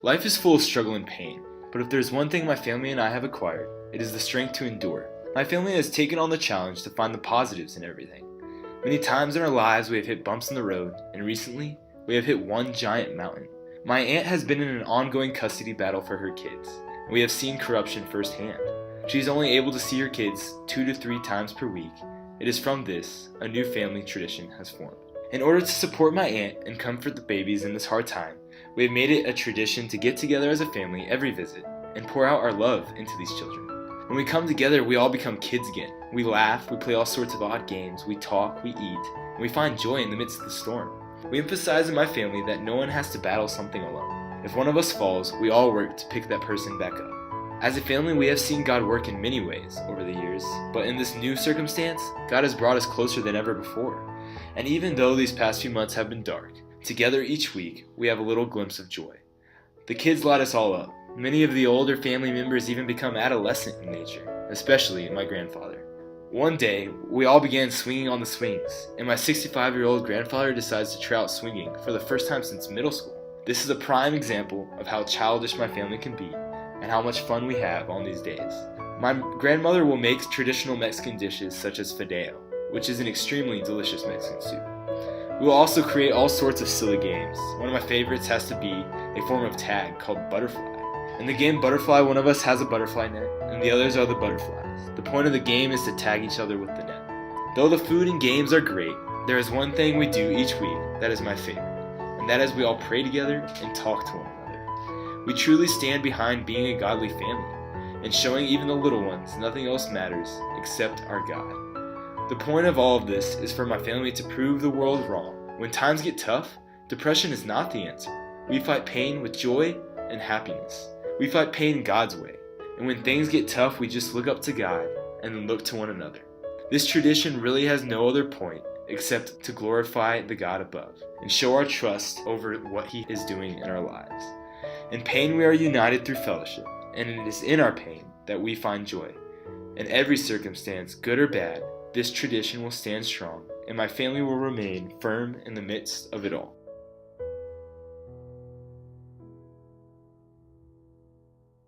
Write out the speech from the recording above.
Life is full of struggle and pain, but if there's one thing my family and I have acquired, it is the strength to endure. My family has taken on the challenge to find the positives in everything. Many times in our lives we have hit bumps in the road, and recently, we have hit one giant mountain. My aunt has been in an ongoing custody battle for her kids, and we have seen corruption firsthand. She is only able to see her kids 2 to 3 times per week. It is from this, a new family tradition has formed. In order to support my aunt and comfort the babies in this hard time, we have made it a tradition to get together as a family every visit and pour out our love into these children. When we come together, we all become kids again. We laugh, we play all sorts of odd games, we talk, we eat, and we find joy in the midst of the storm. We emphasize in my family that no one has to battle something alone. If one of us falls, we all work to pick that person back up. As a family, we have seen God work in many ways over the years, but in this new circumstance, God has brought us closer than ever before. And even though these past few months have been dark, together each week, we have a little glimpse of joy. The kids light us all up. Many of the older family members even become adolescent in nature, especially my grandfather. One day, we all began swinging on the swings, and my 65-year-old grandfather decides to try out swinging for the first time since middle school. This is a prime example of how childish my family can be, and how much fun we have on these days. My grandmother will make traditional Mexican dishes such as fideo, which is an extremely delicious Mexican soup. We will also create all sorts of silly games. One of my favorites has to be a form of tag called butterfly. In the game Butterfly, one of us has a butterfly net, and the others are the butterflies. The point of the game is to tag each other with the net. Though the food and games are great, there is one thing we do each week that is my favorite, and that is we all pray together and talk to one another. We truly stand behind being a godly family, and showing even the little ones nothing else matters except our God. The point of all of this is for my family to prove the world wrong. When times get tough, depression is not the answer. We fight pain with joy and happiness. We fight pain God's way. And when things get tough, we just look up to God and then look to one another. This tradition really has no other point except to glorify the God above and show our trust over what He is doing in our lives. In pain, we are united through fellowship, and it is in our pain that we find joy. In every circumstance, good or bad, this tradition will stand strong, and my family will remain firm in the midst of it all.